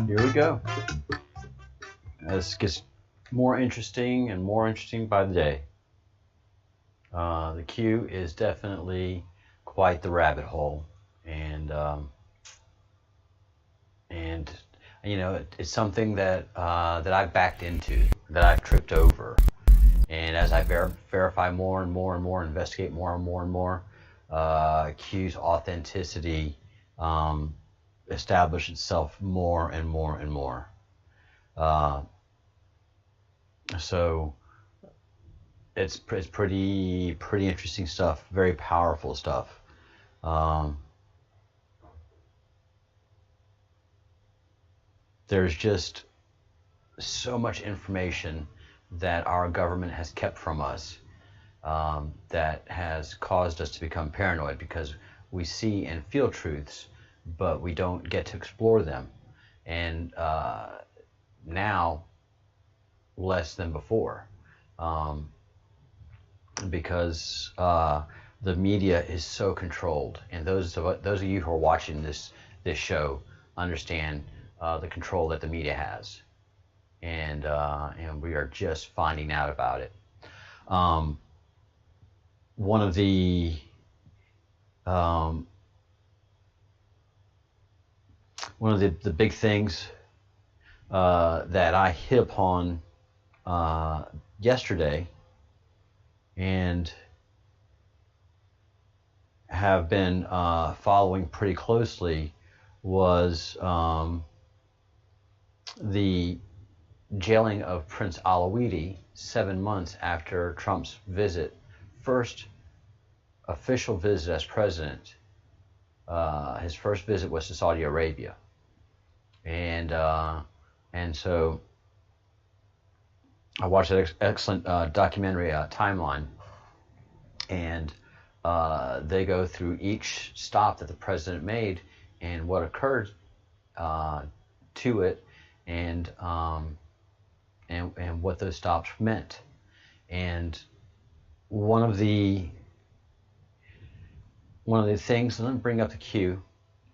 Here we go. This gets more interesting and more interesting by the day. The Q is definitely quite the rabbit hole, and you know, it's something that I've backed into, that I've tripped over, and as I verify more and more and more, investigate more and more and more, Q's authenticity establish itself more and more and more. So it's pretty interesting stuff, very powerful stuff. There's just so much information that our government has kept from us, that has caused us to become paranoid, because we see and feel truths, but we don't get to explore them. And now, less than before, because the media is so controlled. And those of you who are watching this show understand the control that the media has, and we are just finding out about it. One of the big things that I hit upon yesterday, and have been following pretty closely, was the jailing of Prince Alawiti 7 months after Trump's first official visit as president. His first visit was to Saudi Arabia, and so I watched that excellent documentary, Timeline, and they go through each stop that the president made and what occurred to it, and what those stops meant. And one of the things, and let me bring up the Q.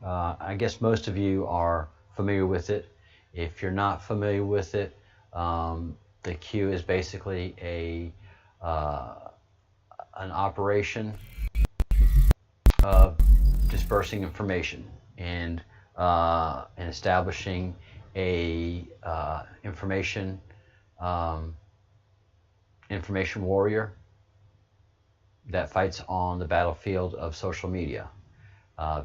I guess most of you are familiar with it. If you're not familiar with it, the Q is basically an operation of dispersing information and establishing a information warrior that fights on the battlefield of social media,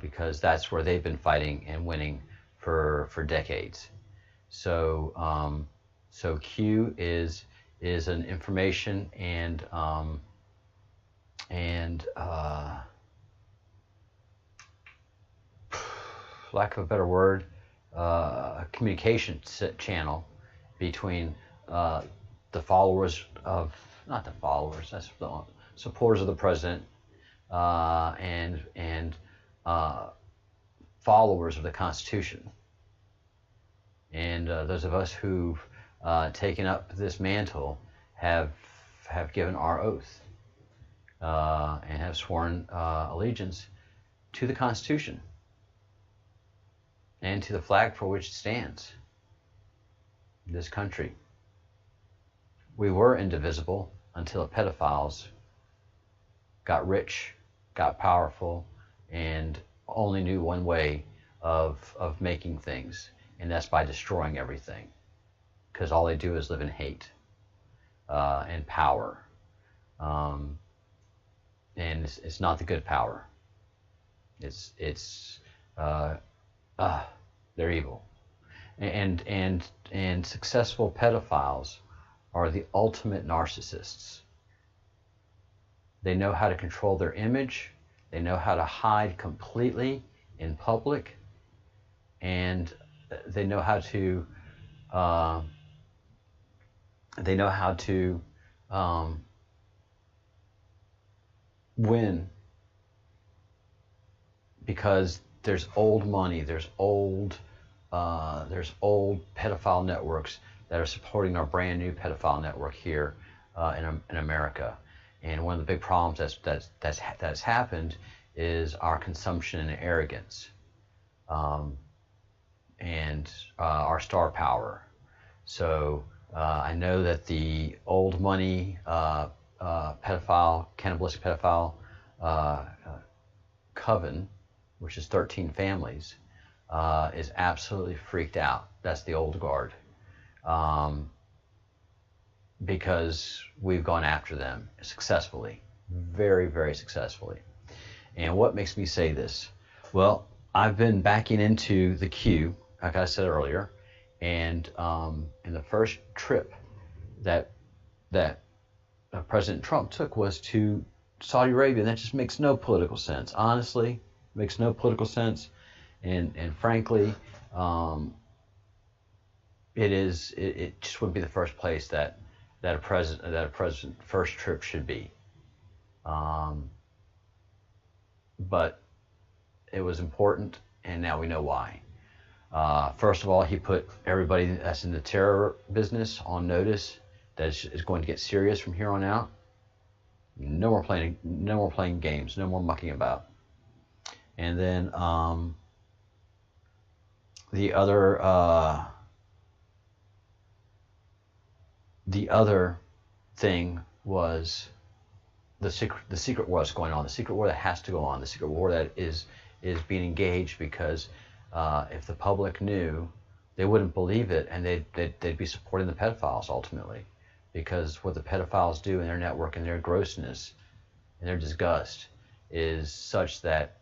because that's where they've been fighting and winning for decades. So Q is an information and lack of a better word, communication channel between the followers of, not the followers, that's the supporters of the president, and followers of the Constitution. And those of us who've taken up this mantle have given our oath and have sworn allegiance to the Constitution and to the flag for which it stands, this country. We were indivisible until the pedophiles got rich, got powerful, and only knew one way of making things, and that's by destroying everything, because all they do is live in hate and power, and it's not the good power. They're evil, and successful pedophiles are the ultimate narcissists. They know how to control their image. They know how to hide completely in public, and they know how to win, because there's old money, there's old pedophile networks that are supporting our brand new pedophile network here in America. And one of the big problems that's happened is our consumption and arrogance. our star power. So I know that the old money pedophile, cannibalistic pedophile coven, which is 13 families, is absolutely freaked out. That's the old guard. Because we've gone after them successfully, very, very successfully. And what makes me say this? Well, I've been backing into the queue, like I said earlier, and in the first trip that President Trump took was to Saudi Arabia, and that just makes no political sense. Honestly, makes no political sense, and frankly, it just wouldn't be the first place that a president first trip should be. But it was important, and now we know why. First of all, he put everybody that's in the terror business on notice that is going to get serious from here on out. No more playing games, no more mucking about. And then the other thing was the secret war that's going on, the secret war that has to go on, the secret war that is being engaged, because if the public knew, they wouldn't believe it, and they'd be supporting the pedophiles ultimately, because what the pedophiles do in their network and their grossness and their disgust is such that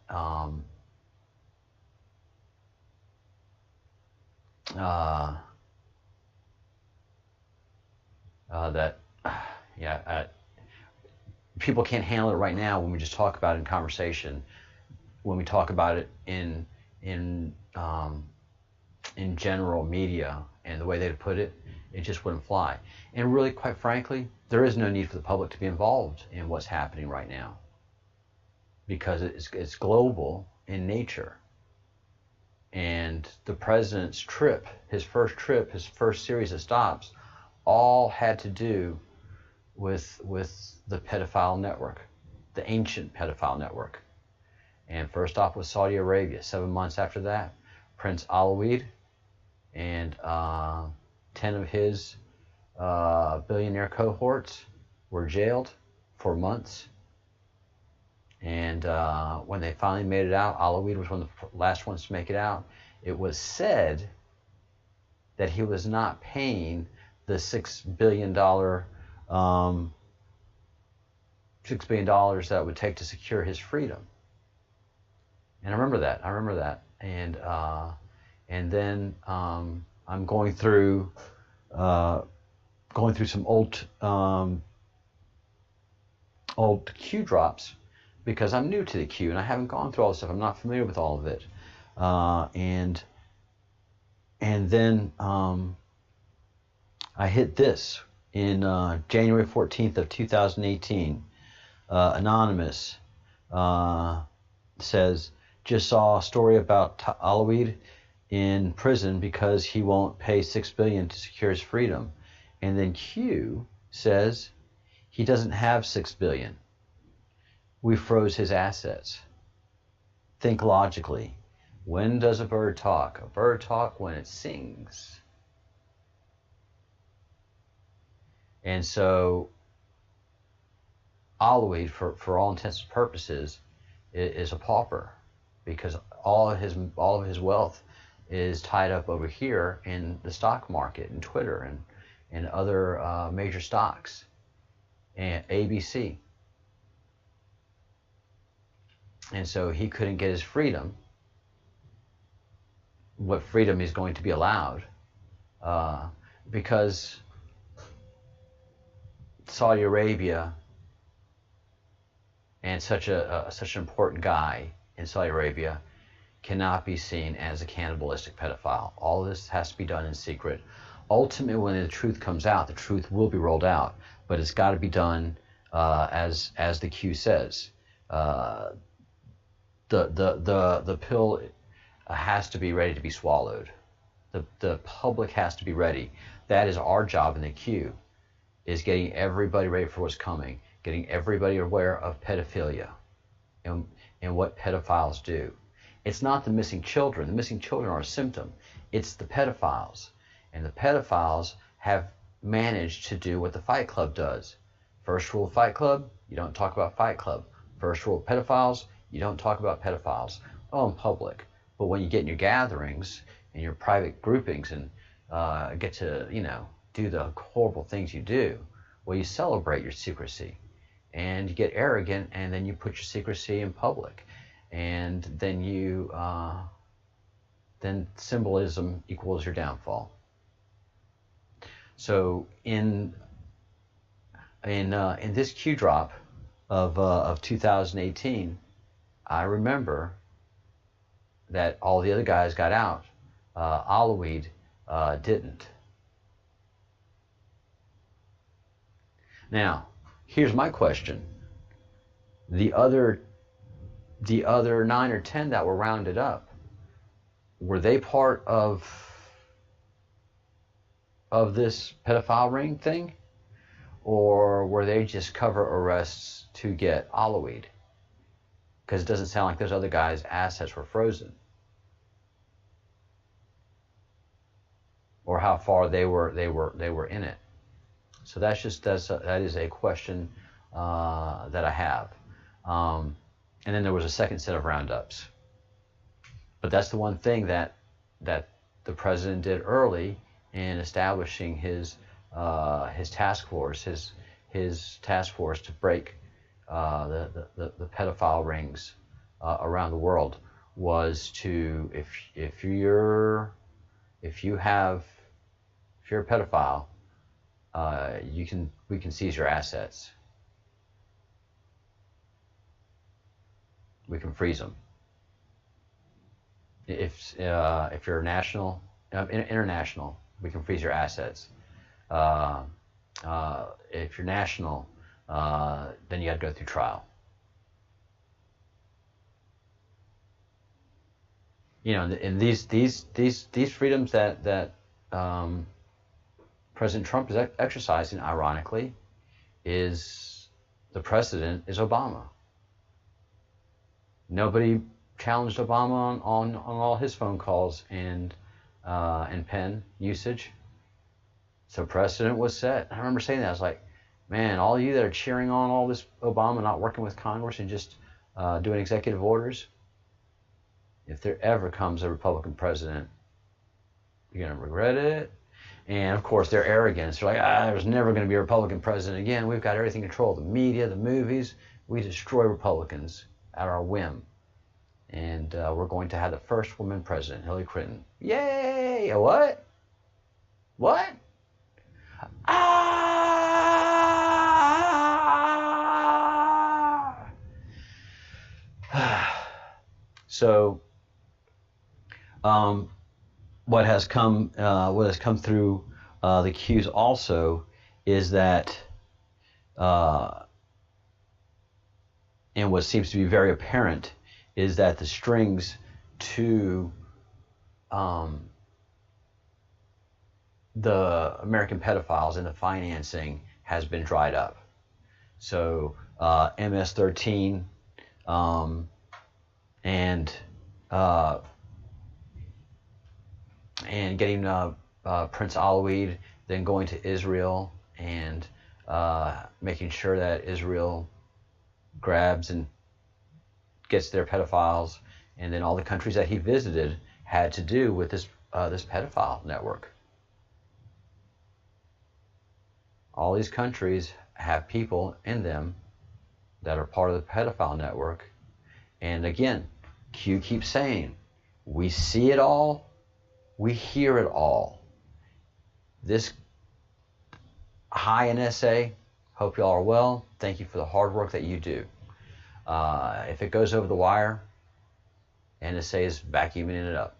people can't handle it right now when we just talk about it in conversation. When we talk about it in general media and the way they put it, it just wouldn't fly. And really, quite frankly, there is no need for the public to be involved in what's happening right now, because it's global in nature. And the president's trip, his first series of stops, all had to do with the pedophile network, the ancient pedophile network. And first off was Saudi Arabia. 7 months after that, Prince Alawid and 10 of his billionaire cohorts were jailed for months. And when they finally made it out, Alawid was one of the last ones to make it out. It was said that he was not paying the $6 billion that it would take to secure his freedom. And I remember that. And then I'm going through some old Q drops, because I'm new to the Q and I haven't gone through all this stuff. I'm not familiar with all of it. And then I hit this in January 14th of 2018. Anonymous says, just saw a story about Alawid in prison because he won't pay $6 billion to secure his freedom. And then Q says he doesn't have $6 billion. We froze his assets. Think logically. When does a bird talk? A bird talks when it sings. And so Alawid, for all intents and purposes, is a pauper, because all of his wealth is tied up over here in the stock market and Twitter and other major stocks and ABC. And so he couldn't get his freedom, what freedom is going to be allowed, because Saudi Arabia and such an important guy in Saudi Arabia cannot be seen as a cannibalistic pedophile. All of this has to be done in secret. Ultimately, when the truth comes out, the truth will be rolled out, but it's got to be done as the Q says. The pill has to be ready to be swallowed. The public has to be ready. That is our job in the Q, is getting everybody ready for what's coming, getting everybody aware of pedophilia and what pedophiles do. It's not the missing children. The missing children are a symptom. It's the pedophiles. And the pedophiles have managed to do what the Fight Club does. First rule of Fight Club, you don't talk about Fight Club. First rule of pedophiles, you don't talk about pedophiles. Oh, in public. But when you get in your gatherings and your private groupings and get to, do the horrible things you do, well, you celebrate your secrecy. And you get arrogant, and then you put your secrecy in public. And then then symbolism equals your downfall. So in this Q drop of 2018, I remember that all the other guys got out. Alaweed didn't. Now, here's my question. The other 9 or 10 that were rounded up, were they part of this pedophile ring thing? Or were they just cover arrests to get Alaweed? Because it doesn't sound like those other guys' assets were frozen. Or how far they were in it. So that is a question that I have. And then there was a second set of roundups. But that's the one thing that the president did early in establishing his task force, his task force to break the pedophile rings around the world, was to, if you're a pedophile, we can seize your assets. We can freeze them. If you're international, we can freeze your assets. If you're national, then you got to go through trial. And these freedoms that President Trump is exercising, ironically, is the precedent is Obama. Nobody challenged Obama on all his phone calls and pen usage. So precedent was set. I remember saying that. I was like, man, all of you that are cheering on all this Obama not working with Congress and just doing executive orders, if there ever comes a Republican president, you're going to regret it. And of course, their arrogance. They're like, there's never going to be a Republican president again. We've got everything controlled. The media, the movies. We destroy Republicans at our whim. And we're going to have the first woman president, Hillary Clinton. Yay! What? What? So, what has come through the cues also is that, and what seems to be very apparent, is that the strings to the American pedophiles and the financing has been dried up. So MS-13 and getting Prince Alaweed, then going to Israel and making sure that Israel grabs and gets their pedophiles, and then all the countries that he visited had to do with this pedophile network. All these countries have people in them that are part of the pedophile network. And again, Q keeps saying, we see it all, we hear it all. This high NSA, hope you all are well. Thank you for the hard work that you do. If it goes over the wire, NSA is vacuuming it up.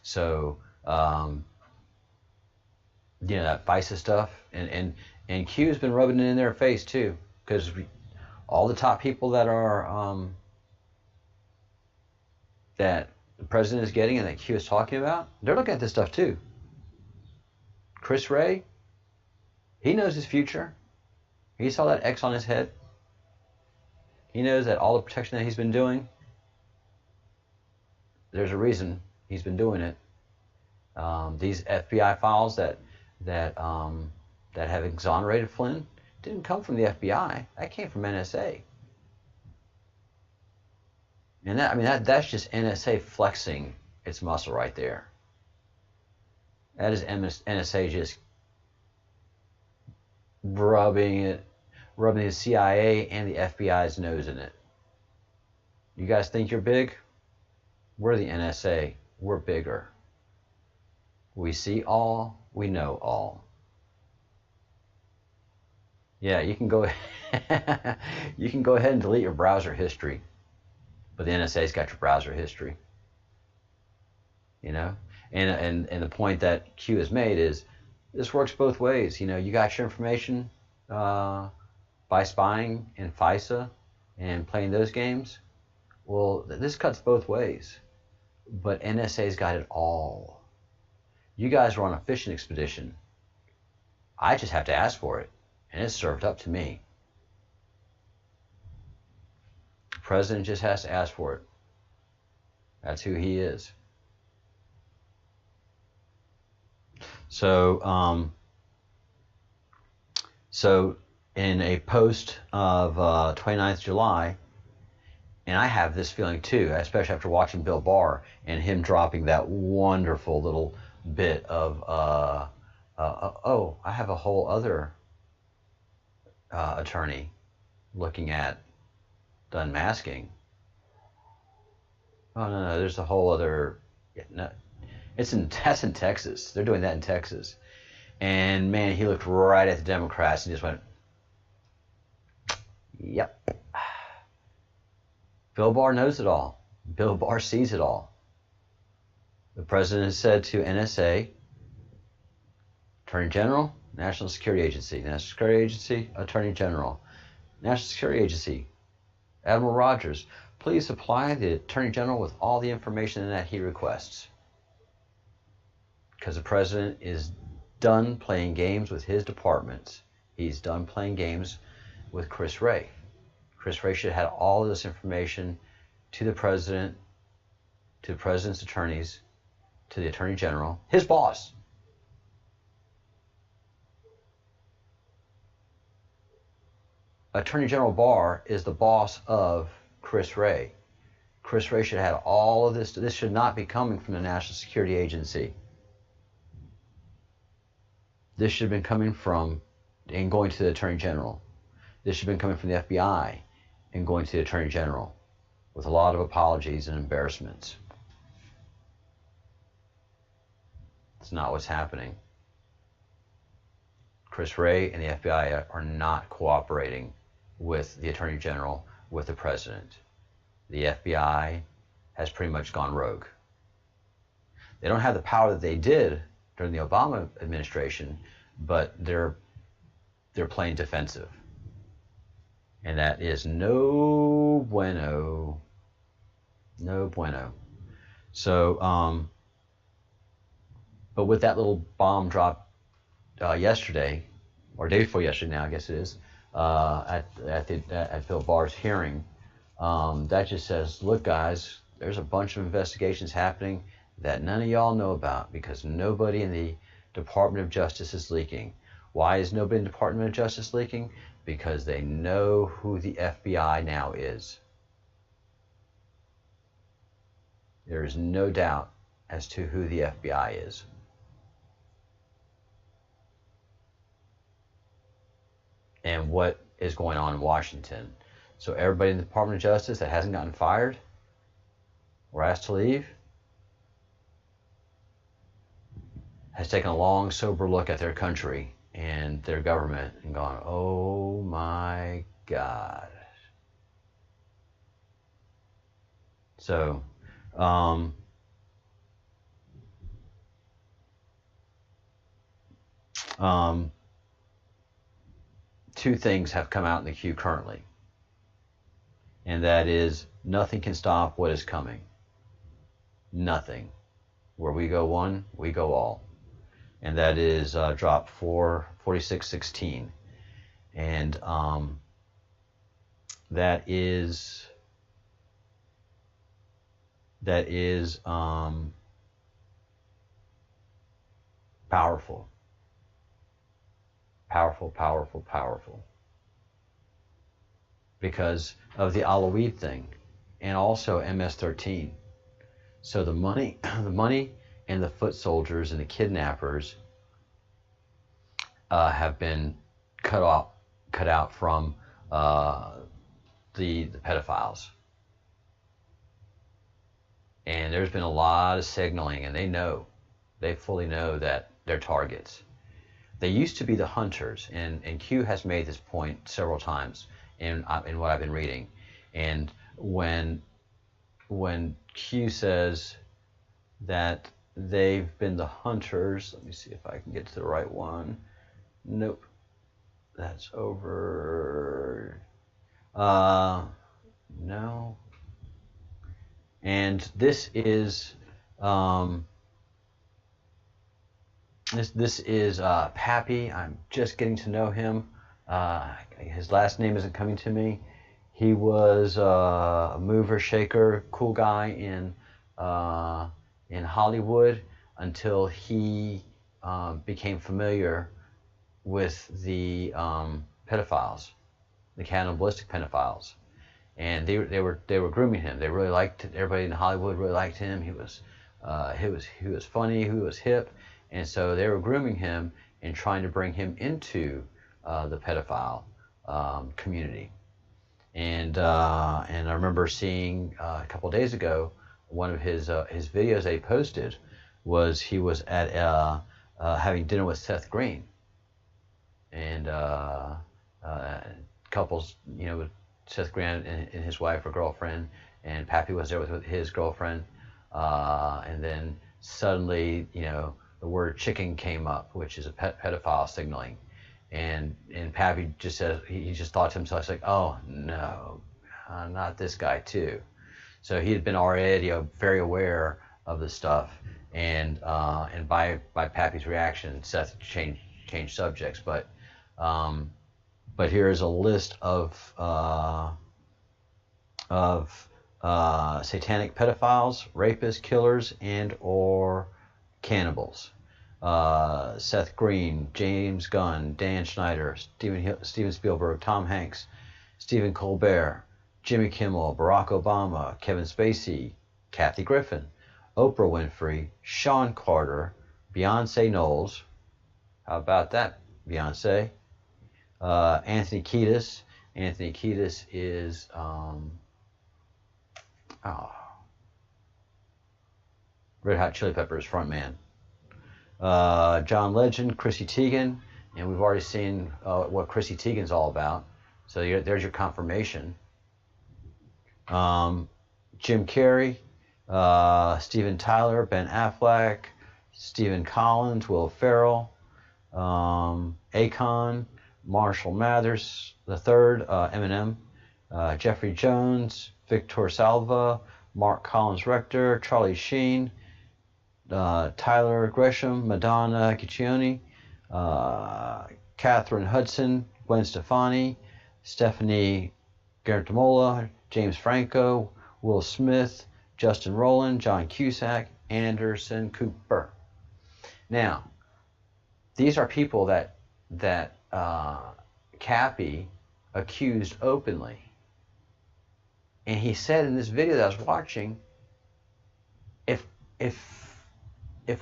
So, that FISA stuff, and Q has been rubbing it in their face too, because all the top people that are that the president is getting and that Q is talking about, they're looking at this stuff too. Chris Wray, he knows his future. He saw that X on his head. He knows that all the protection that he's been doing, there's a reason he's been doing it. These FBI files that have exonerated Flynn didn't come from the FBI. That came from NSA. And that's just NSA flexing its muscle right there. That is NSA just rubbing the CIA and the FBI's nose in it. You guys think you're big? We're the NSA. We're bigger. We see all. We know all. Yeah, you can go. You can go ahead and delete your browser history, but the NSA's got your browser history. You know, and the point that Q has made is this works both ways. You know, you got your information by spying in FISA and playing those games. Well, this cuts both ways, but NSA's got it all. You guys were on a fishing expedition. I just have to ask for it, and it's served up to me. The president just has to ask for it. That's who he is. So in a post of 29th July, and I have this feeling too, especially after watching Bill Barr and him dropping that wonderful little bit of, oh, I have a whole other attorney looking at the unmasking. Oh, no, there's a whole other, no, that's in Texas. They're doing that in Texas. And man, he looked right at the Democrats and just went, yep. Bill Barr knows it all. Bill Barr sees it all. The president has said to NSA, Attorney General, National Security Agency, National Security Agency, Attorney General, National Security Agency, Admiral Rogers, please supply the Attorney General with all the information that he requests. Because the president is done playing games with his departments. He's done playing games with Chris Wray. Chris Wray should have had all of this information to the president, to the president's attorneys, to the Attorney General, his boss. Attorney General Barr is the boss of Chris Wray. Chris Wray should have had all of this. This should not be coming from the National Security Agency. This should have been coming from and going to the Attorney General. This should have been coming from the FBI and going to the Attorney General with a lot of apologies and embarrassments. It's not what's happening. Chris Wray and the FBI are not cooperating with the Attorney General, with the President. The FBI has pretty much gone rogue. They don't have the power that they did during the Obama administration, but they're playing defensive. And that is no bueno. No bueno. So, but with that little bomb drop yesterday, or day before yesterday now, I guess it is, at Bill Barr's hearing, that just says, look guys, there's a bunch of investigations happening that none of y'all know about because nobody in the Department of Justice is leaking. Why is nobody in the Department of Justice leaking? Because they know who the FBI now is. There is no doubt as to who the FBI is. And what is going on in Washington. So everybody in the Department of Justice that hasn't gotten fired or asked to leave has taken a long, sober look at their country and their government and gone, oh my God. So, two things have come out in the queue currently, and that is nothing can stop what is coming. Nothing. Where we go one, we go all. And that is drop 44616. And that is powerful, because of the Alawite thing, and also MS-13. So the money, and the foot soldiers and the kidnappers have been cut out from the pedophiles. And there's been a lot of signaling, and they fully know that they're targets. They used to be the hunters, and Q has made this point several times in what I've been reading. And when Q says that they've been the hunters, let me see if I can get to the right one. Nope, that's over. No. And this is this is Pappy. I'm just getting to know him. His last name isn't coming to me. He was a mover, shaker, cool guy in Hollywood until he became familiar with the pedophiles, the cannibalistic pedophiles. And they were grooming him. They really liked it. Everybody in Hollywood really liked him. He was funny. He was hip, and so they were grooming him and trying to bring him into the pedophile community. And I remember seeing a couple of days ago one of his videos that he posted was he was at having dinner with Seth Green, and couples, with Seth Green and his wife or girlfriend, and Pappy was there with his girlfriend, and then suddenly, the word chicken came up, which is a pedophile signaling, and Pappy just says, he just thought to himself, like, oh no, not this guy too. So he had been already very aware of the stuff, and by Pappy's reaction, Seth changed subjects, but here is a list of satanic pedophiles, rapists, killers, and or cannibals. Seth Green, James Gunn, Dan Schneider, Steven Spielberg, Tom Hanks, Stephen Colbert, Jimmy Kimmel, Barack Obama, Kevin Spacey, Kathy Griffin, Oprah Winfrey, Sean Carter, Beyonce Knowles. How about that, Beyonce? Anthony Kiedis. Anthony Kiedis is Red Hot Chili Peppers frontman. John Legend, Chrissy Teigen, and we've already seen what Chrissy Teigen's all about. So there's your confirmation. Jim Carrey, Steven Tyler, Ben Affleck, Stephen Collins, Will Ferrell, Akon, Marshall Mathers III, Eminem, Jeffrey Jones, Victor Salva, Mark Collins Rector, Charlie Sheen, Tyler Gresham, Madonna Ciccione, Catherine Hudson, Gwen Stefani, Stephanie Guatemala, James Franco, Will Smith, Justin Rowland, John Cusack, Anderson Cooper. Now, these are people that Cappy accused openly. And he said in this video that I was watching, if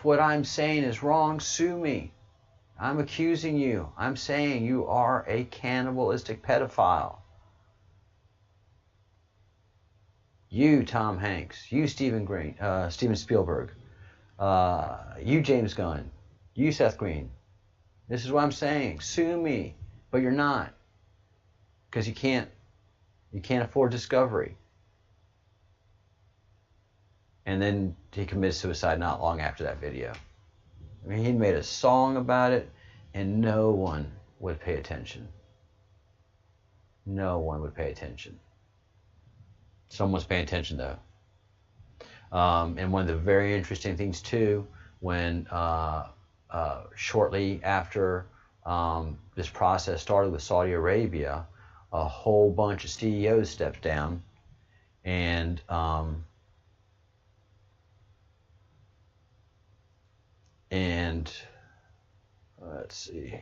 what I'm saying is wrong, sue me. I'm accusing you. I'm saying you are a cannibalistic pedophile. You, Tom Hanks. You, Steven Spielberg. You, James Gunn. You, Seth Green. This is what I'm saying. Sue me. But you're not. Because you can't afford discovery. And then he committed suicide not long after that video. I mean, he made a song about it, and no one would pay attention. No one would pay attention. Someone's paying attention, though. And one of the very interesting things, too, when shortly after this process started with Saudi Arabia, a whole bunch of CEOs stepped down, and let's see,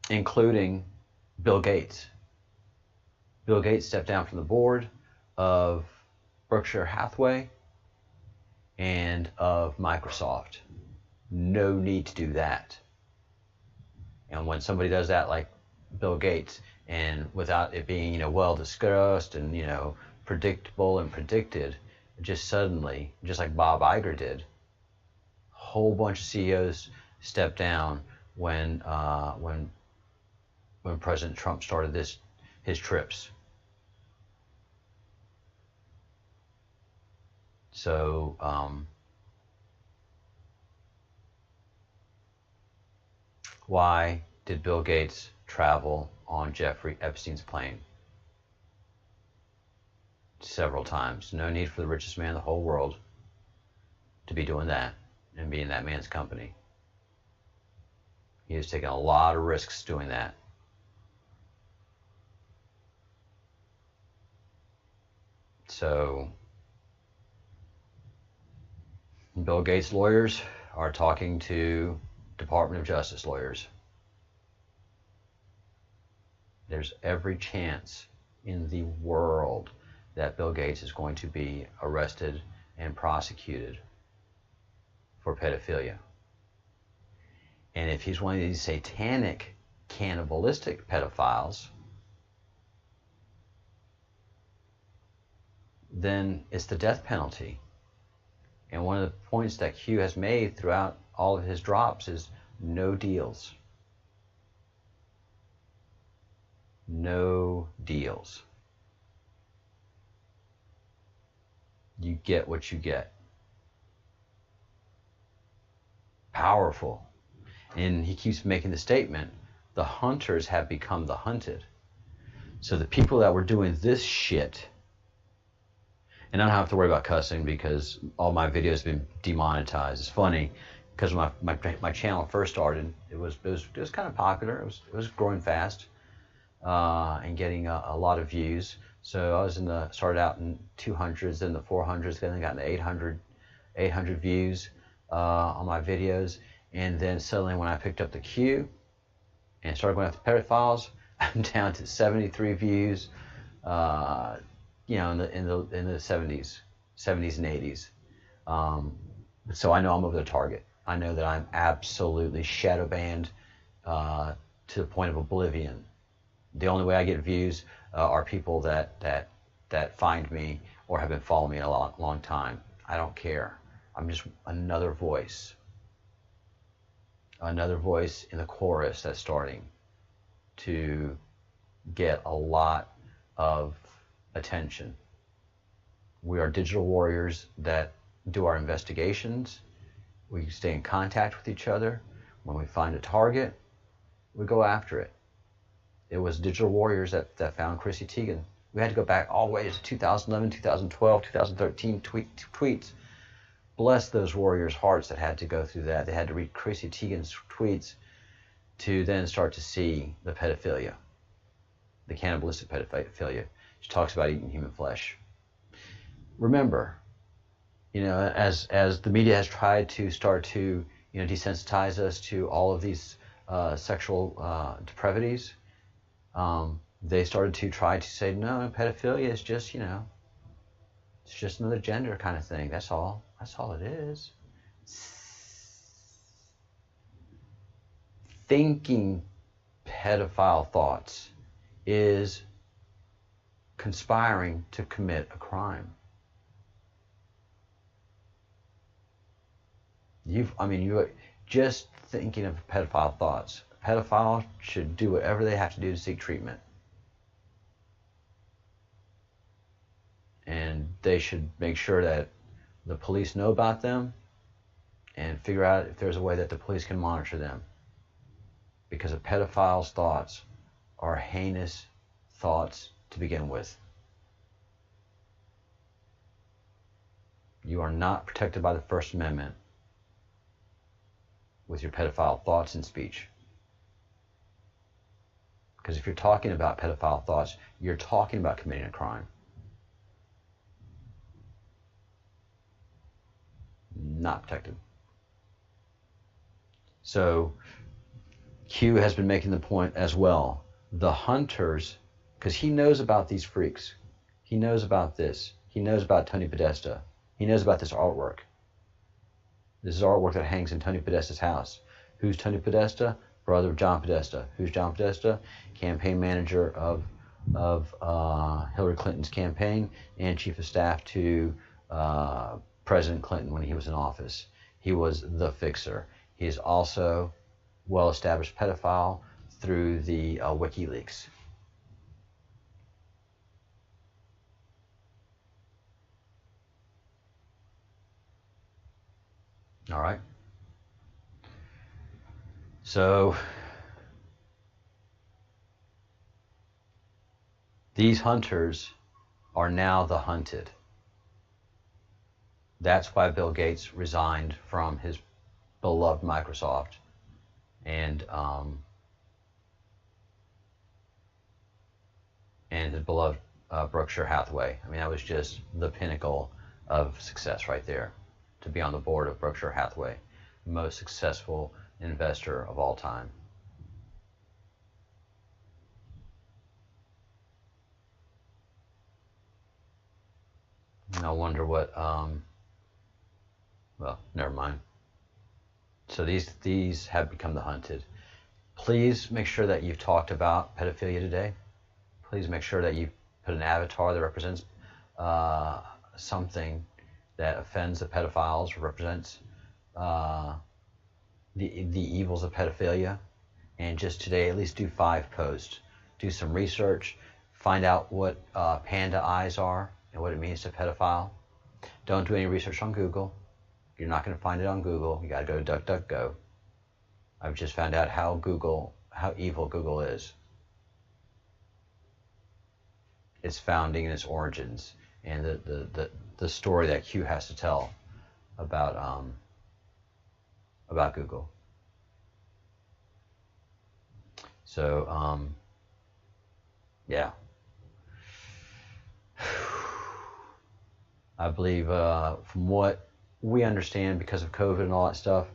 including Bill Gates. Bill Gates stepped down from the board of Berkshire Hathaway and of Microsoft. No need to do that. And when somebody does that, like Bill Gates, and without it being, well discussed and, predictable and predicted, just suddenly, just like Bob Iger did, a whole bunch of CEOs stepped down when President Trump started his trips. So why did Bill Gates travel on Jeffrey Epstein's plane? Several times. No need for the richest man in the whole world to be doing that and be in that man's company. He has taken a lot of risks doing that. So Bill Gates lawyers are talking to Department of Justice lawyers. There's every chance in the world that Bill Gates is going to be arrested and prosecuted for pedophilia. And if he's one of these satanic, cannibalistic pedophiles, then it's the death penalty. And one of the points that Q has made throughout all of his drops is no deals. No deals. You get what you get. Powerful. And he keeps making the statement, the hunters have become the hunted. So the people that were doing this shit, and I don't have to worry about cussing because all my videos have been demonetized. It's funny because when my channel first started, it was kind of popular. It was growing fast and getting a lot of views. So I was started out in 200s, then the 400s, then I got into 800 views on my videos, and then suddenly when I picked up the Q and started going after pedophiles, I'm down to 73 views. In the 70s and 80s. So I know I'm over the target. I know that I'm absolutely shadow banned to the point of oblivion. The only way I get views are people that find me or have been following me a long time. I don't care. I'm just another voice in the chorus that's starting to get a lot of attention. We are digital warriors that do our investigations. We stay in contact with each other. When we find a target, we go after it. It was digital warriors that found Chrissy Teigen. We had to go back all the way to 2011, 2012, 2013 tweets. Bless those warriors' hearts that had to go through that. They had to read Chrissy Teigen's tweets to then start to see the pedophilia, the cannibalistic pedophilia. She talks about eating human flesh. Remember, as the media has tried to start to, desensitize us to all of these sexual depravities, they started to try to say, no, pedophilia is just, it's just another gender kind of thing. That's all. That's all it is. Thinking pedophile thoughts is conspiring to commit a crime. You're just thinking of pedophile thoughts. A pedophile should do whatever they have to do to seek treatment. And they should make sure that the police know about them and figure out if there's a way that the police can monitor them. Because a pedophile's thoughts are heinous thoughts to begin with. You are not protected by the First Amendment. with your pedophile thoughts and speech. Because if you're talking about pedophile thoughts, you're talking about committing a crime. Not protected. So Q has been making the point as well. The hunters, because he knows about these freaks. He knows about this. He knows about Tony Podesta. He knows about this artwork. This is artwork that hangs in Tony Podesta's house. Who's Tony Podesta? Brother of John Podesta. Who's John Podesta? Campaign manager of Hillary Clinton's campaign and chief of staff to President Clinton when he was in office. He was the fixer. He is also well-established pedophile through the WikiLeaks. All right. So these hunters are now the hunted. That's why Bill Gates resigned from his beloved Microsoft and his beloved Berkshire Hathaway. I mean, that was just the pinnacle of success right there, to be on the board of Berkshire Hathaway, most successful investor of all time. And I wonder what, well, never mind. So these have become the hunted. Please make sure that you've talked about pedophilia today. Please make sure that you put an avatar that represents something that offends the pedophiles, represents the evils of pedophilia. And just today, at least do 5 posts. Do some research. Find out what panda eyes are and what it means to pedophile. Don't do any research on Google. You're not going to find it on Google. You got to go to DuckDuckGo. I've just found out how evil Google is. Its founding and its origins, and the story that Q has to tell about Google. So yeah, I believe from what we understand, because of COVID and all that stuff,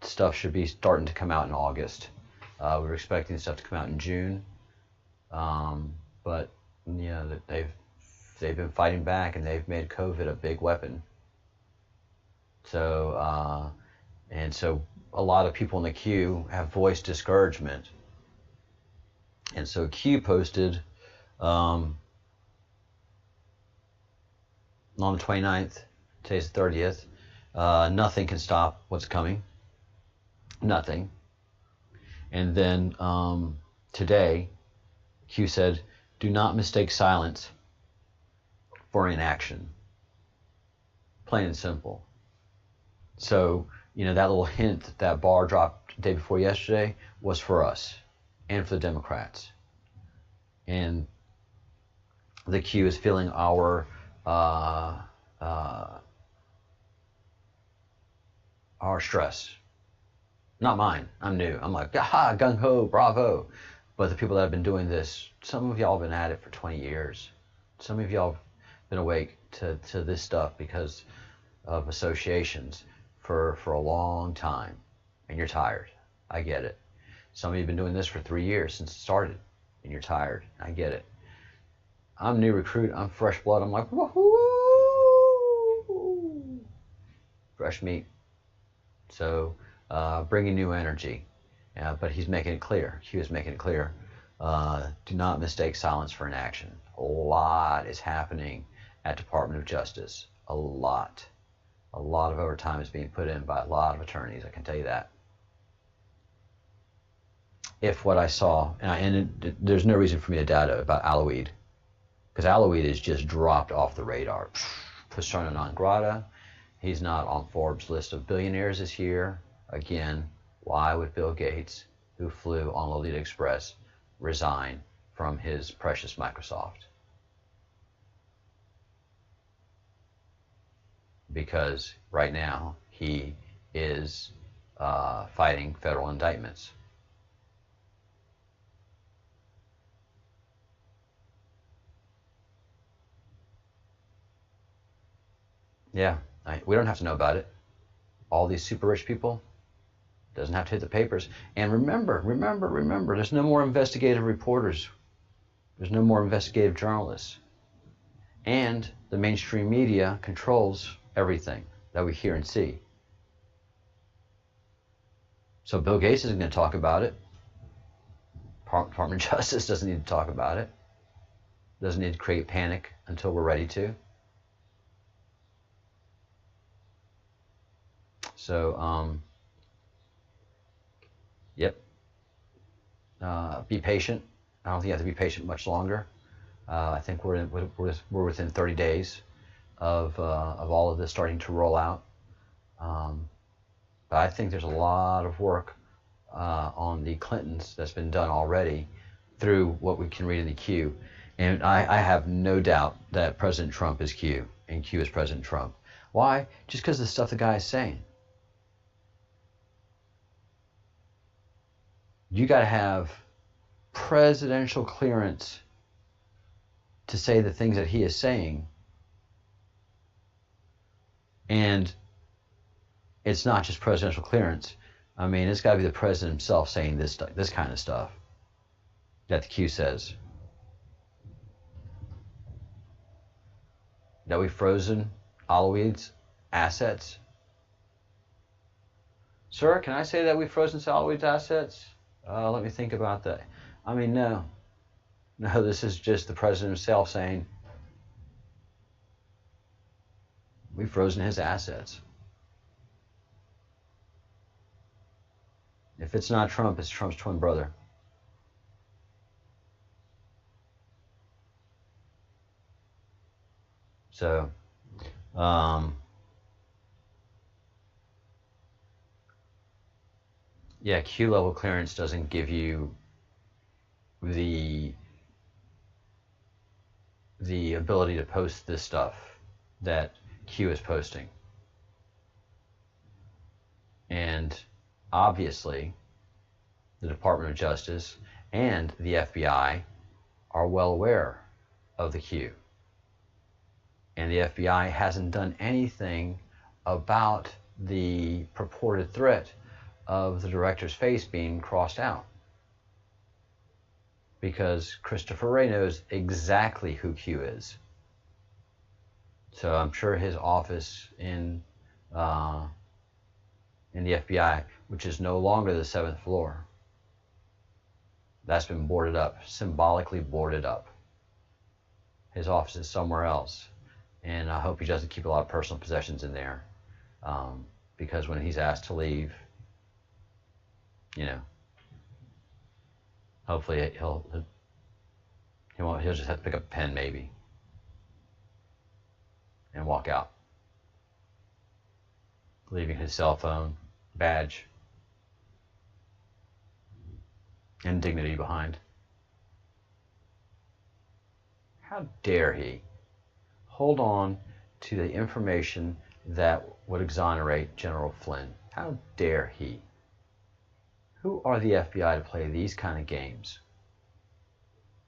stuff should be starting to come out in August. We're expecting stuff to come out in June, but yeah, they've been fighting back, and they've made COVID a big weapon. So and so a lot of people in the queue have voiced discouragement, and so Q posted on the 29th. Today's the 30th. Nothing can stop what's coming. Nothing. And then today, Q said, "Do not mistake silence for inaction." Plain and simple. So, you know, that little hint that Barr dropped the day before yesterday was for us and for the Democrats. And the Q is feeling our stress. Not mine. I'm new. I'm like, aha, gung-ho, bravo. But the people that have been doing this, some of y'all have been at it for 20 years. Some of y'all have been awake to this stuff because of associations for a long time. And you're tired. I get it. Some of you have been doing this for 3 years since it started. And you're tired. I get it. I'm a new recruit. I'm fresh blood. I'm like, woohoo! Fresh meat. So bringing new energy. But he's making it clear. Q is making it clear. Do not mistake silence for inaction. A lot is happening at Department of Justice. A lot. A lot of overtime is being put in by a lot of attorneys. I can tell you that. If what I saw, there's no reason for me to doubt it about Aloid, because Aloid is just dropped off the radar. Persona non grata. He's not on Forbes' list of billionaires this year. Again, why would Bill Gates, who flew on Lolita Express, resign from his precious Microsoft? Because right now he is fighting federal indictments. Yeah, we don't have to know about it. All these super rich people, doesn't have to hit the papers. And remember, there's no more investigative reporters. There's no more investigative journalists. And the mainstream media controls everything that we hear and see. So Bill Gates isn't going to talk about it. Department of Justice doesn't need to talk about it. Doesn't need to create panic until we're ready to. So, yep. Be patient. I don't think you have to be patient much longer. I think we're within 30 days of all of this starting to roll out. But I think there's a lot of work on the Clintons that's been done already through what we can read in the Q. And I have no doubt that President Trump is Q and Q is President Trump. Why? Just because of the stuff the guy is saying. You got to have presidential clearance to say the things that he is saying. And it's not just presidential clearance. I mean, it's got to be the president himself saying this kind of stuff that the Q says. That we've frozen Alawi's assets. Sir, can I say that we've frozen Alawi's assets? Let me think about that. I mean, no. No, this is just the president himself saying, we've frozen his assets. If it's not Trump, it's Trump's twin brother. So, yeah, Q level clearance doesn't give you the ability to post this stuff that Q is posting. And obviously, the Department of Justice and the FBI are well aware of the Q. And the FBI hasn't done anything about the purported threat of the director's face being crossed out. Because Christopher Wray knows exactly who Q is. So I'm sure his office in the FBI, which is no longer the 7th floor, that's been boarded up, symbolically boarded up. His office is somewhere else. And I hope he doesn't keep a lot of personal possessions in there. Because when he's asked to leave, you know, hopefully he'll just have to pick up a pen maybe and walk out, leaving his cell phone, badge, and dignity behind. How dare he hold on to the information that would exonerate General Flynn? How dare he? Who are the FBI to play these kind of games?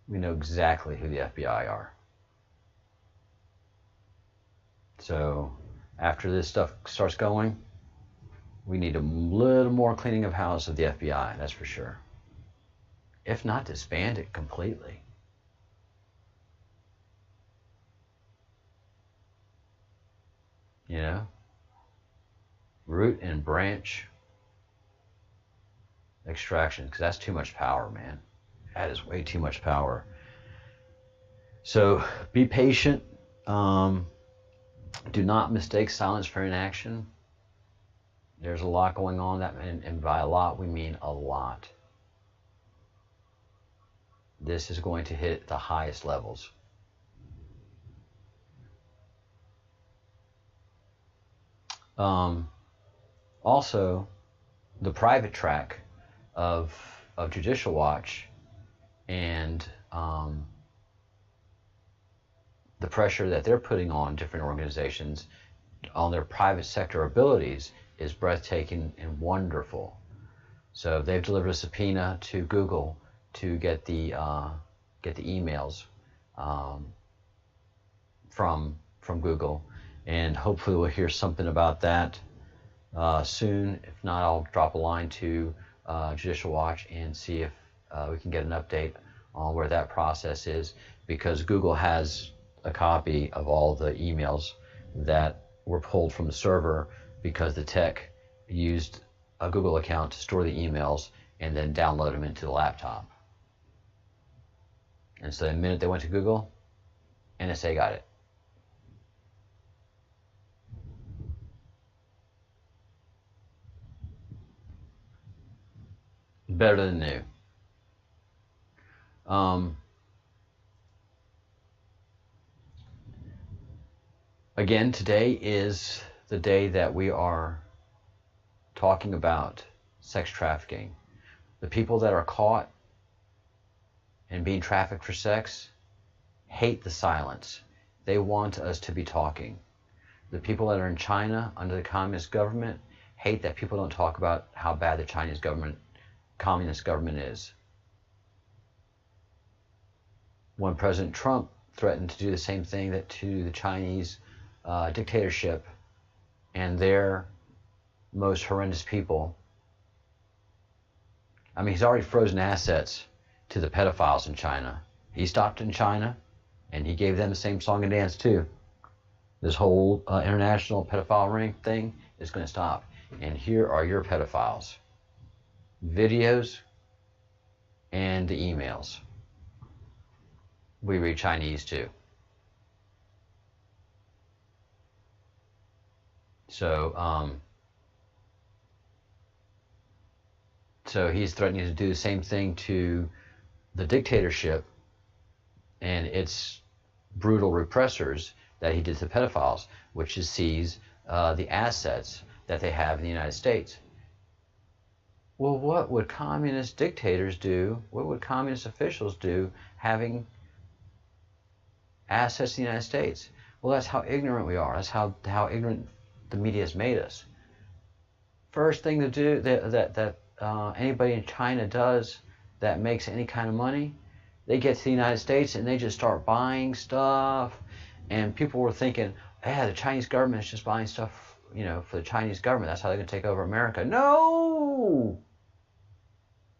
We know exactly who the FBI are. So after this stuff starts going, we need a little more cleaning of house of the FBI, that's for sure. If not, disband it completely. You know? Root and branch extraction, because that's too much power, man. That is way too much power. So be patient. Do not mistake silence for inaction. There's a lot going on, and by a lot we mean a lot. This is going to hit the highest levels. Also, the private track of Judicial Watch and the pressure that they're putting on different organizations on their private sector abilities is breathtaking and wonderful. So they've delivered a subpoena to Google to get the emails from Google, and hopefully we'll hear something about that soon. If not, I'll drop a line to Judicial Watch and see if we can get an update on where that process is, because Google has a copy of all the emails that were pulled from the server because the tech used a Google account to store the emails and then download them into the laptop. And so the minute they went to Google, NSA got it. Better than new. Again, today is the day that we are talking about sex trafficking. The people that are caught and being trafficked for sex hate the silence. They want us to be talking. The people that are in China under the communist government hate that people don't talk about how bad the Chinese government, communist government is. When President Trump threatened to do the same thing that to the Chinese dictatorship and their most horrendous people, I mean, he's already frozen assets to the pedophiles in China. He stopped in China, and he gave them the same song and dance too. This whole international pedophile ring thing is going to stop. And here are your pedophiles. Videos and the emails. We read Chinese too. So he's threatening to do the same thing to the dictatorship and its brutal repressors that he did to pedophiles, which is seize the assets that they have in the United States. Well, what would communist dictators do? What would communist officials do having assets in the United States? Well, that's how ignorant we are. That's how ignorant the media has made us. First thing to do that anybody in China does that makes any kind of money, they get to the United States and they just start buying stuff. And people were thinking, yeah, the Chinese government is just buying stuff, you know, for the Chinese government. That's how they're going to take over America. No!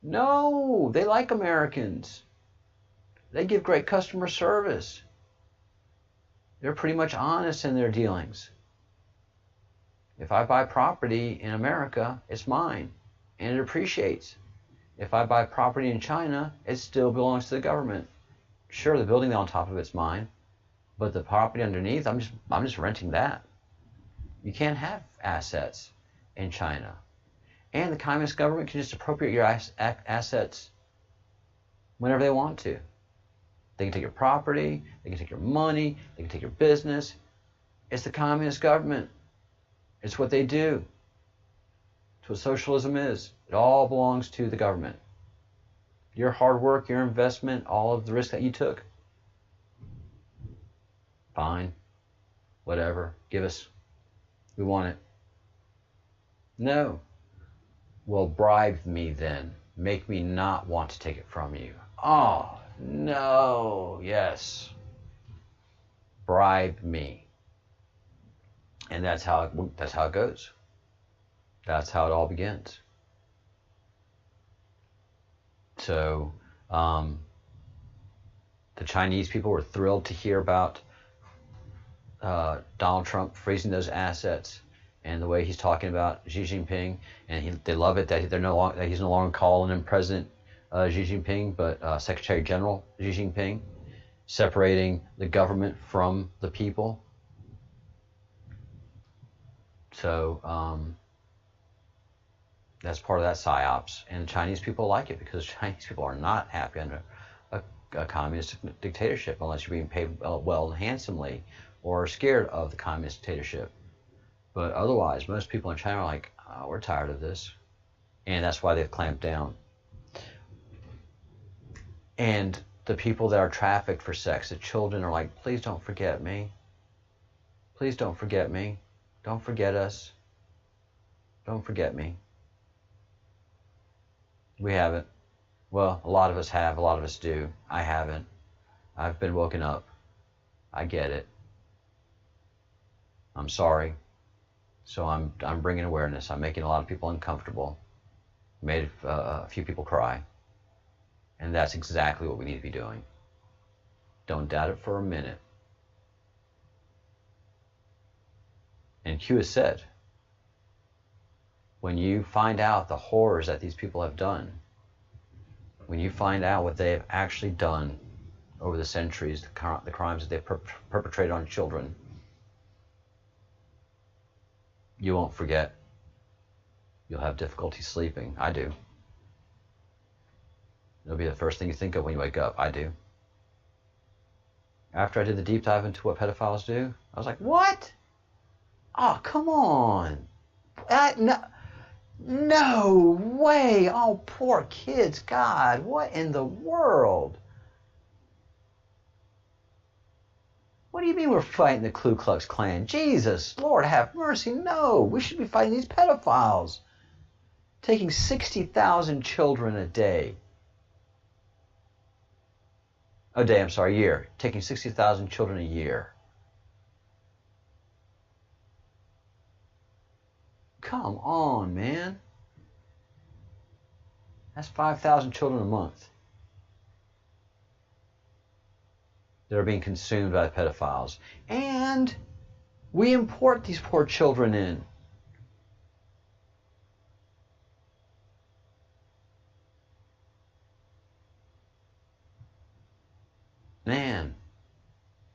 No! They like Americans. They give great customer service. They're pretty much honest in their dealings. If I buy property in America, it's mine, and it appreciates. If I buy property in China, it still belongs to the government. Sure, the building on top of it's mine, but the property underneath, I'm just renting that. You can't have assets in China. And the communist government can just appropriate your assets whenever they want to. They can take your property, they can take your money, they can take your business. It's the communist government. It's what they do. It's what socialism is. It all belongs to the government. Your hard work, your investment, all of the risk that you took, fine, whatever, give us. We want it. No. Well, bribe me then. Make me not want to take it from you. Oh, no. Yes. Bribe me. And that's how it goes. That's how it all begins. So the Chinese people were thrilled to hear about Donald Trump freezing those assets and the way he's talking about Xi Jinping, and they love it that he's no longer calling him President Xi Jinping, but Secretary General Xi Jinping, separating the government from the people. So that's part of that psyops, and Chinese people like it because Chinese people are not happy under a communist dictatorship unless you're being paid well and handsomely or scared of the communist dictatorship. But otherwise, most people in China are like, oh, we're tired of this. And that's why they've clamped down. And the people that are trafficked for sex, the children are like, please don't forget me. Please don't forget me. Don't forget us. Don't forget me. We haven't. Well, a lot of us have. A lot of us do. I haven't. I've been woken up. I get it. I'm sorry. So I'm bringing awareness. I'm making a lot of people uncomfortable. Made a few people cry. And that's exactly what we need to be doing. Don't doubt it for a minute. And Q has said, when you find out the horrors that these people have done, when you find out what they have actually done over the centuries, the crimes that they've perpetrated on children, you won't forget. You'll have difficulty sleeping. I do. It'll be the first thing you think of when you wake up. I do. After I did the deep dive into what pedophiles do, I was like, what? Oh, come on. No way. Oh, poor kids. God, what in the world? What do you mean we're fighting the Ku Klux Klan? Jesus, Lord have mercy. No, we should be fighting these pedophiles. Taking 60,000 children a day. A day, I'm sorry, a year. Taking 60,000 children a year. Come on, man. That's 5,000 children a month that are being consumed by pedophiles. And we import these poor children in. Man.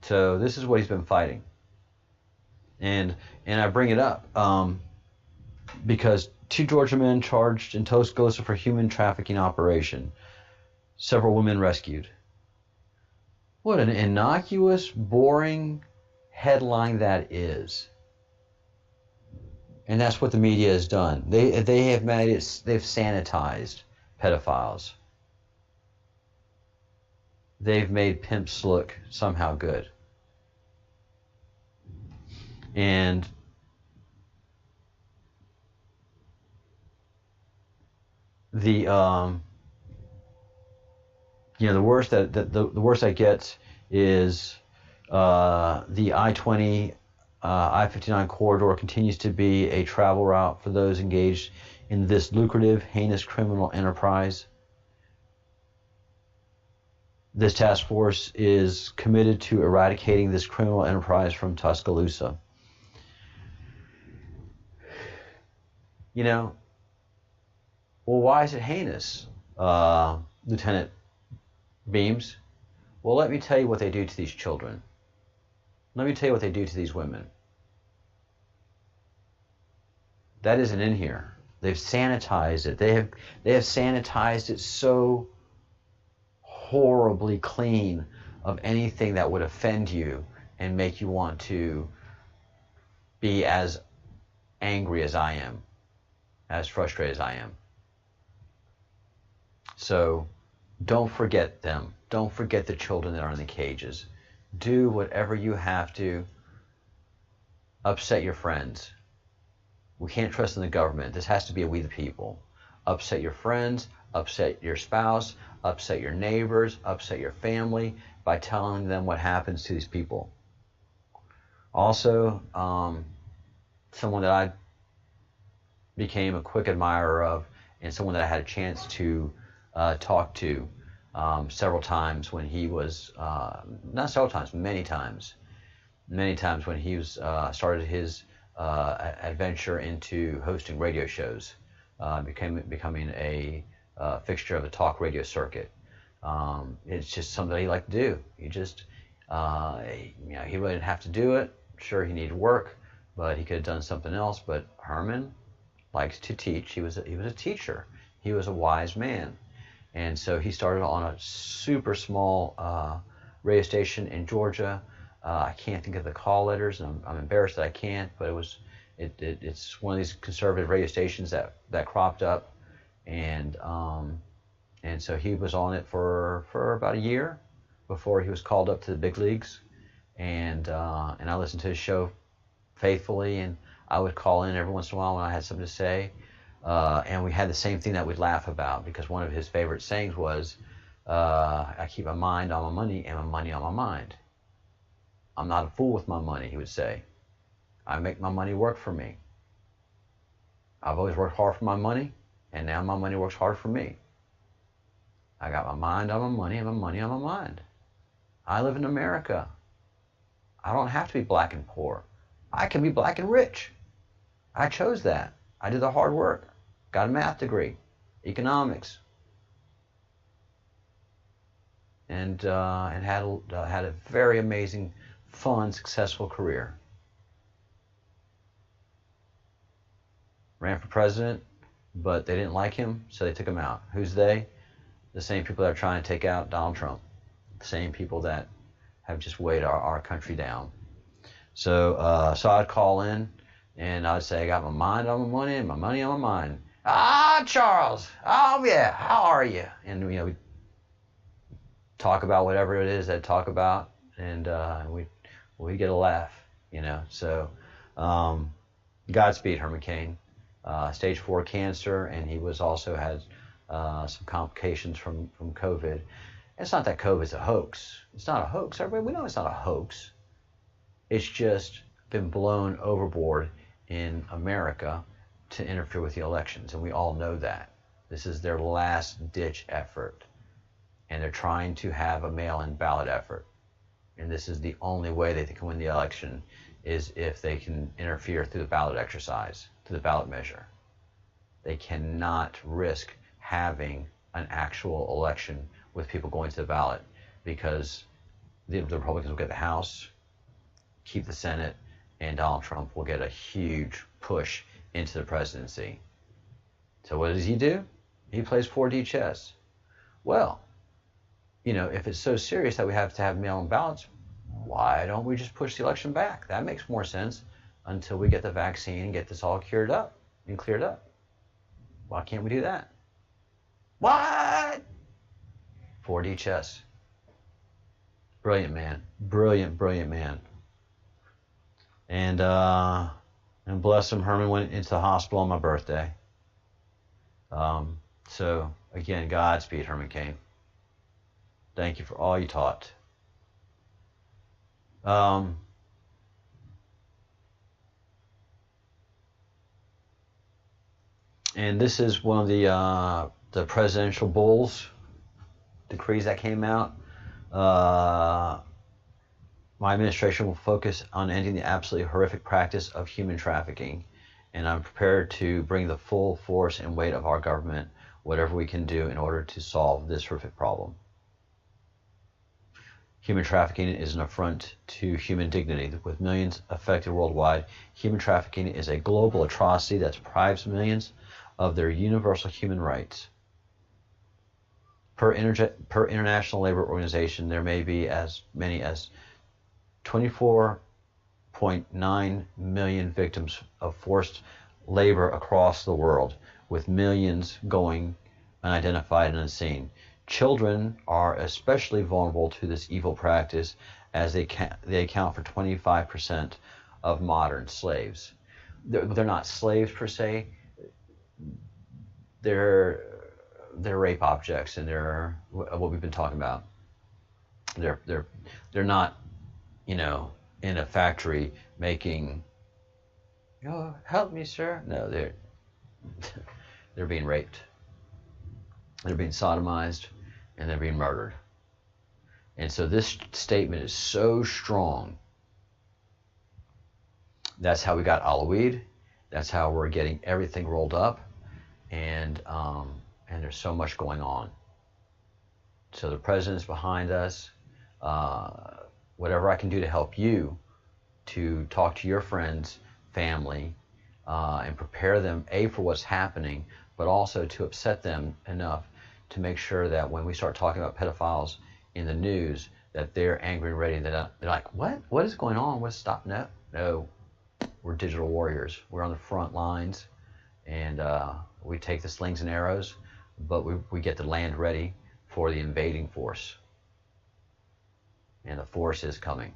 So this is what he's been fighting. And I bring it up because 2 Georgia men charged in Tuscaloosa for human trafficking operation. Several women rescued. What an innocuous, boring headline that is. And that's what the media has done. They have made it, they've sanitized pedophiles. They've made pimps look somehow good. And the the worst the worst that gets is the I-20 I-59 corridor continues to be a travel route for those engaged in this lucrative, heinous criminal enterprise. This task force is committed to eradicating this criminal enterprise from Tuscaloosa. You know, well, why is it heinous, Lieutenant Beams? Well, let me tell you what they do to these children. Let me tell you what they do to these women. That isn't in here. They've sanitized it. They have sanitized it so horribly clean of anything that would offend you and make you want to be as angry as I am, as frustrated as I am. So don't forget them. Don't forget the children that are in the cages. Do whatever you have to. Upset your friends. We can't trust in the government. This has to be a we the people. Upset your friends, upset your spouse, upset your neighbors, upset your family by telling them what happens to these people. Also, someone that I became a quick admirer of, and someone that I had a chance to talk to several times when he was, not several times, many times when he was started his adventure into hosting radio shows, becoming a fixture of the talk radio circuit. It's just something that he liked to do. He just, he really didn't have to do it. Sure, he needed work, but he could have done something else. But Herman likes to teach. He was a teacher. He was a wise man. And so he started on a super small radio station in Georgia. I can't think of the call letters, and I'm embarrassed that I can't, but it's one of these conservative radio stations that cropped up, and so he was on it for about a year before he was called up to the big leagues, and I listened to his show faithfully, and I would call in every once in a while when I had something to say. And we had the same thing that we'd laugh about, because one of his favorite sayings was, I keep my mind on my money and my money on my mind. I'm not a fool with my money, he would say. I make my money work for me. I've always worked hard for my money, and now my money works hard for me. I got my mind on my money and my money on my mind. I live in America. I don't have to be black and poor. I can be black and rich. I chose that. I did the hard work. Got a math degree, economics, and had a very amazing, fun, successful career. Ran for president, but they didn't like him, so they took him out. Who's they? The same people that are trying to take out Donald Trump. The same people that have just weighed our country down. So so I'd call in, and I'd say, I got my mind on my money and my money on my mind. Ah, Charles. Oh, yeah. How are you? And, we talk about whatever it is that talk about, and we get a laugh, So Godspeed, Herman Cain. Stage 4 cancer, and he was also had some complications from COVID. It's not that COVID's a hoax. It's not a hoax. Everybody, we know it's not a hoax. It's just been blown overboard in America to interfere with the elections, and we all know that. This is their last-ditch effort, and they're trying to have a mail-in ballot effort. And this is the only way they can win the election, is if they can interfere through the ballot exercise, through the ballot measure. They cannot risk having an actual election with people going to the ballot, because the Republicans will get the House, keep the Senate, and Donald Trump will get a huge push into the presidency. So what does he do? He plays 4D chess. Well, if it's so serious that we have to have mail-in ballots, why don't we just push the election back? That makes more sense until we get the vaccine and get this all cured up and cleared up. Why can't we do that? What? 4D chess. Brilliant man. Brilliant, brilliant man. And bless him, Herman went into the hospital on my birthday. So, again, Godspeed, Herman Cain. Thank you for all you taught. And this is one of the presidential bulls decrees that came out. My administration will focus on ending the absolutely horrific practice of human trafficking, and I'm prepared to bring the full force and weight of our government, whatever we can do, in order to solve this horrific problem. Human trafficking is an affront to human dignity. With millions affected worldwide, human trafficking is a global atrocity that deprives millions of their universal human rights. Per International Labor Organization, there may be as many as 24.9 million victims of forced labor across the world, with millions going unidentified and unseen. Children are especially vulnerable to this evil practice, as they account for 25% of modern slaves. They're not slaves per se. They're rape objects, and they're what we've been talking about. They're not, in a factory making, oh, help me, sir. No, they're being raped. They're being sodomized, and they're being murdered. And so this statement is so strong. That's how we got Alaweed. That's how we're getting everything rolled up, and there's so much going on. So the president's behind us. Whatever I can do to help you to talk to your friends, family, and prepare them, for what's happening, but also to upset them enough to make sure that when we start talking about pedophiles in the news, that they're angry and ready. That they're like, what? What is going on? What's stop? No. We're digital warriors. We're on the front lines, and we take the slings and arrows, but we get the land ready for the invading force. And the force is coming.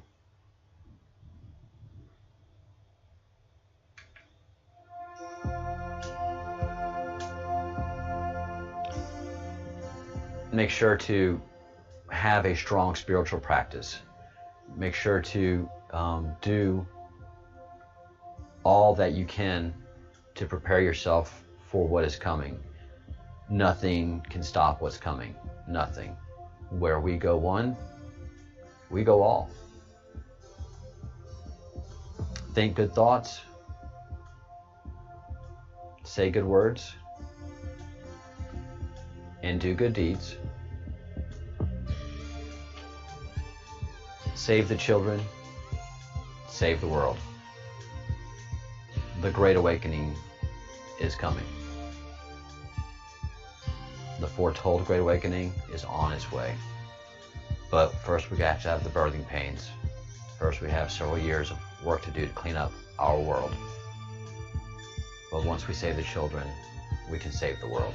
make sure to have a strong spiritual practice. Make sure to do all that you can to prepare yourself for what is coming. Nothing can stop what's coming. Nothing. Where we go one, we go all. Think good thoughts. Say good words. And do good deeds. Save the children. Save the world. The Great Awakening is coming. The foretold Great Awakening is on its way. But first we have to have the birthing pains. First we have several years of work to do to clean up our world. But once we save the children, we can save the world.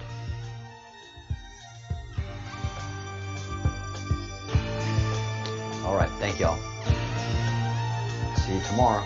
All right, thank y'all. See you tomorrow.